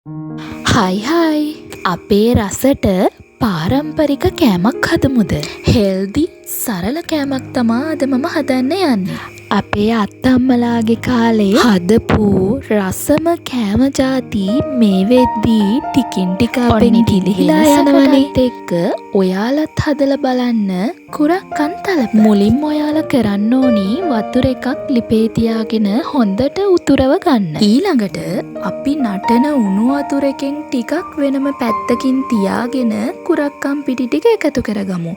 හයි අපේ රසට පාරම්පරික කෑමක් හදමුද? හෙල්දි සරල කෑමක් තමා අද මම හදන්න යන්නේ. අපේ අත්තම්මලාගේ කාලේ හදපු රසම කෑම જાති මේ වෙද්දී ටිකින් ටික අපෙන් ගිලිහිලා යනවනේ. එක්ක ඔයාලත් හදලා බලන්න කුරක්කන් තලප. මුලින්ම ඔයාලා කරන්න ඕනි වතුර එකක් ලිපේ තියාගෙන හොඳට උතුරව ගන්න. ඊළඟට අපි නටන උණු වතුර එකෙන් ටිකක් වෙනම පැත්තකින් තියාගෙන කුරක්කන් පිටි ටික එකතු කරගමු.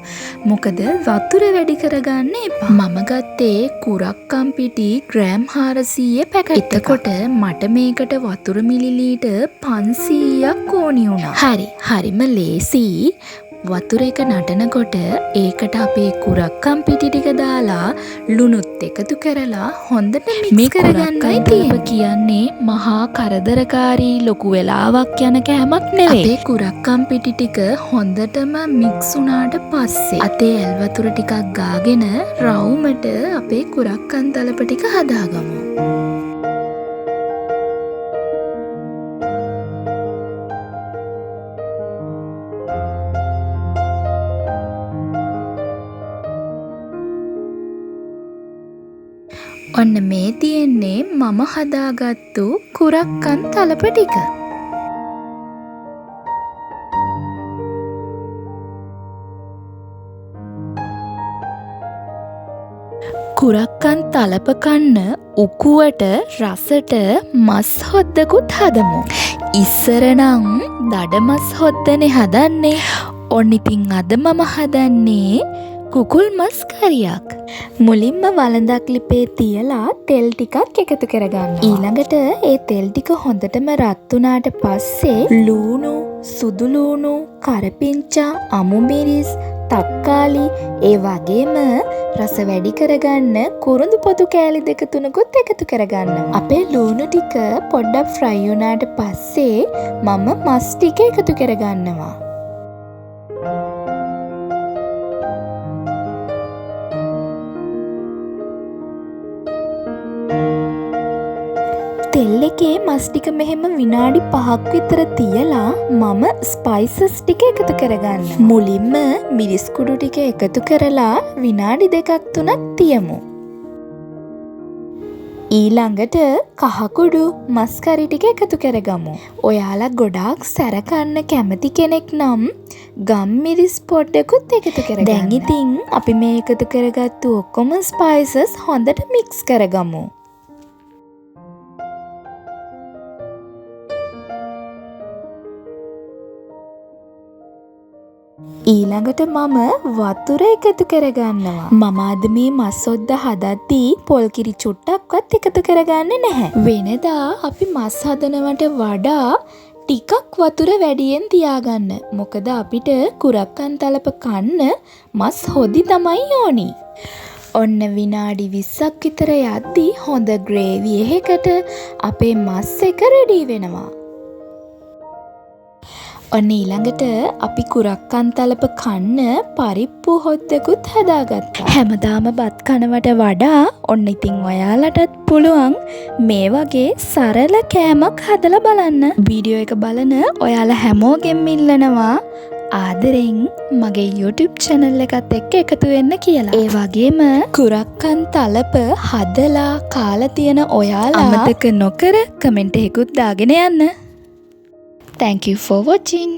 මොකද වතුර වැඩි කරගන්න එපා. මම ගත්තේ කුරක්කන් පිටි ග්‍රෑම් 400 පැකට්. එතකොට මට මේකට වතුර මිලිලීටර් 500ක් ඕනි වුණා. හරිම ලේසි. වතුර එක නටනකොට ඒකට අපේ කුරක්කන් පිටි ටික දාලා ලුණුත් එකතු කරලා හොඳට මික්ස් කරගන්නයි තියෙන්නේ. කියන්නේ මහා කරදරකාරී ලොකු වෙලාවක් යන කෑමක් නෙවෙයි. අපේ කුරක්කන් පිටි ටික හොඳටම මික්ස් වුණාට පස්සේ අතේ ඇල් වතුර ටිකක් ගාගෙන රවුමට අපේ කුරක්කන් තලප ටික හදාගමු. ඔන්න මේ තියෙන්නේ මම හදාගත්තු කුරක්කන් තලප ටික. කුරක්කන් තලප කන්න උකුවට රසට මස් හොද්දකුත් හදමු. ඉස්සර නම් දඩ මස් හොද්දනේ හදන්නේ. ඔන්න ඉතින් අද මම හදන්නේ කුකුල් මස් කරියක්. මුලින්ම වළඳක් ලිපේ තියලා තෙල් ටිකක් එකතු කරගන්න. ඊළඟට ඒ තෙල් ටික හොඳටම රත් වුණාට පස්සේ ලූණු, සුදු ලූණු, කරපිංචා, අමු මිරිස්, තක්කාලි ඒ වගේම රස වැඩි කරගන්න කුරුඳු පොතු කෑලි 2-3කුත් එකතු කරගන්න. අපේ ලූණු ටික පොඩ්ඩක් ෆ්‍රයි වුණාට පස්සේ මම මස් ටික එකතු කරගන්නවා. තෙල් එකේ මස් ටික මෙහෙම විනාඩි 5ක් විතර තියලා මම ස්පයිසස් ටික එකතු කරගන්න. මුලින්ම මිරිස් කුඩු ටික එකතු කරලා විනාඩි 2-3ක් තියමු. ඊළඟට කහ කුඩු මස් කරි ටික එකතු කරගමු. ඔයාලා ගොඩාක් සැර කන්න කැමති කෙනෙක් නම් ගම් මිරිස් පොඩ්ඩකුත් එකතු කරගන්න. දැන් ඉතින් අපි මේ එකතු කරගත්තු ඔක්කොම ස්පයිසස් හොඳට මික්ස් කරගමු. ඊළඟට මම වතුර එකතු කරගන්නවා. මම අද මේ මස් ඔද්ද හදද්දී පොල් කිරි චුට්ටක්වත් එකතු කරගන්නේ නැහැ. වෙනදා අපි මස් හදනවට වඩා ටිකක් වතුර වැඩියෙන් තියාගන්න. මොකද අපිට කුරක්කන් තලප කන්න මස් හොදි තමයි ඕනි. ඔන්න විනාඩි 20ක් විතර යද්දී හොඳ ග්‍රේවි එකකට අපේ මස් එක රෙඩි වෙනවා. ඔන්න ඊළඟට අපි කුරක්කන් තලප කන්න පරිප්පු හොද්දකුත් හදාගත්තා. හැමදාම බත් කනවට වඩා ඔන්න ඉතින් ඔයාලටත් පුළුවන් මේ වගේ සරල කෑමක් හදලා බලන්න. වීඩියෝ එක බලන ඔයාලා හැමෝගෙම ඉල්ලනවා ආදරෙන් මගේ YouTube channel එකත් එක්ක එකතු වෙන්න කියලා. ඒ වගේම කුරක්කන් තලප හදලා කාලා තියෙන ඔයාලා අමතක නොකර කමෙන්ට් එකකුත් දාගෙන යන්න. Thank you for watching.